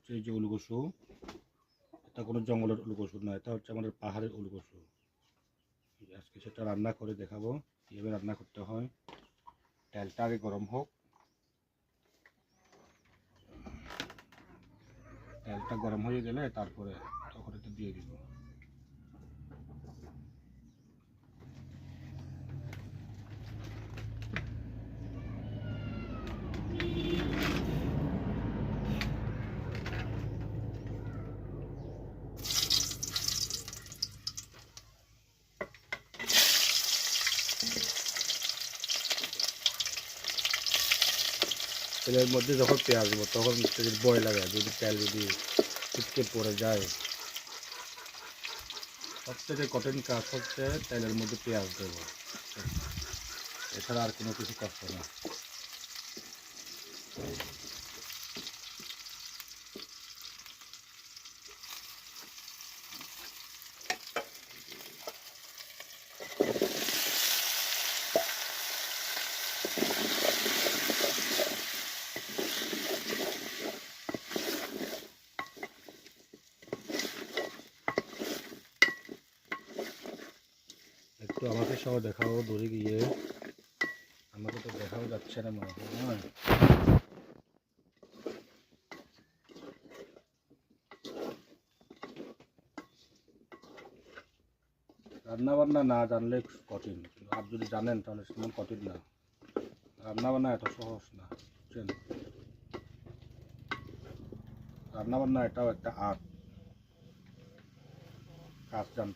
হচ্ছে এই যে উলকসু, এটা কোনো জঙ্গলের উলকসু না, এটা হচ্ছে আমাদের পাহাড়ের উলকসু। আজকে সেটা রান্না করে দেখাবো কীভাবে রান্না করতে হয়। তেলটা আগে গরম হোক, তেলটা গরম হয়ে গেলে তারপরে তখন এটা দিয়ে দিব। তেলের মধ্যে যখন পেঁয়াজ দেবো তখন তেলের ভয় লাগে, যদি তেল যদি ছিটকে পড়ে যায়। সবথেকে কঠিন কাজ হচ্ছে তেলের মধ্যে পেঁয়াজ দেবো, এছাড়া আর কোনো কিছু করতে না। একটু আমাকে সহ দেখাও দূরে গিয়ে, আমাকে তো দেখাও যাচ্ছে না মনে হয়। রান্না বান্না না জানলে কঠিন, আর যদি জানেন তাহলে সেমন কঠিন না। রান্না বান্না এত সহজ না, বুঝছেন? রান্না বান্না এটাও একটা আর্ট, কাজ জানতে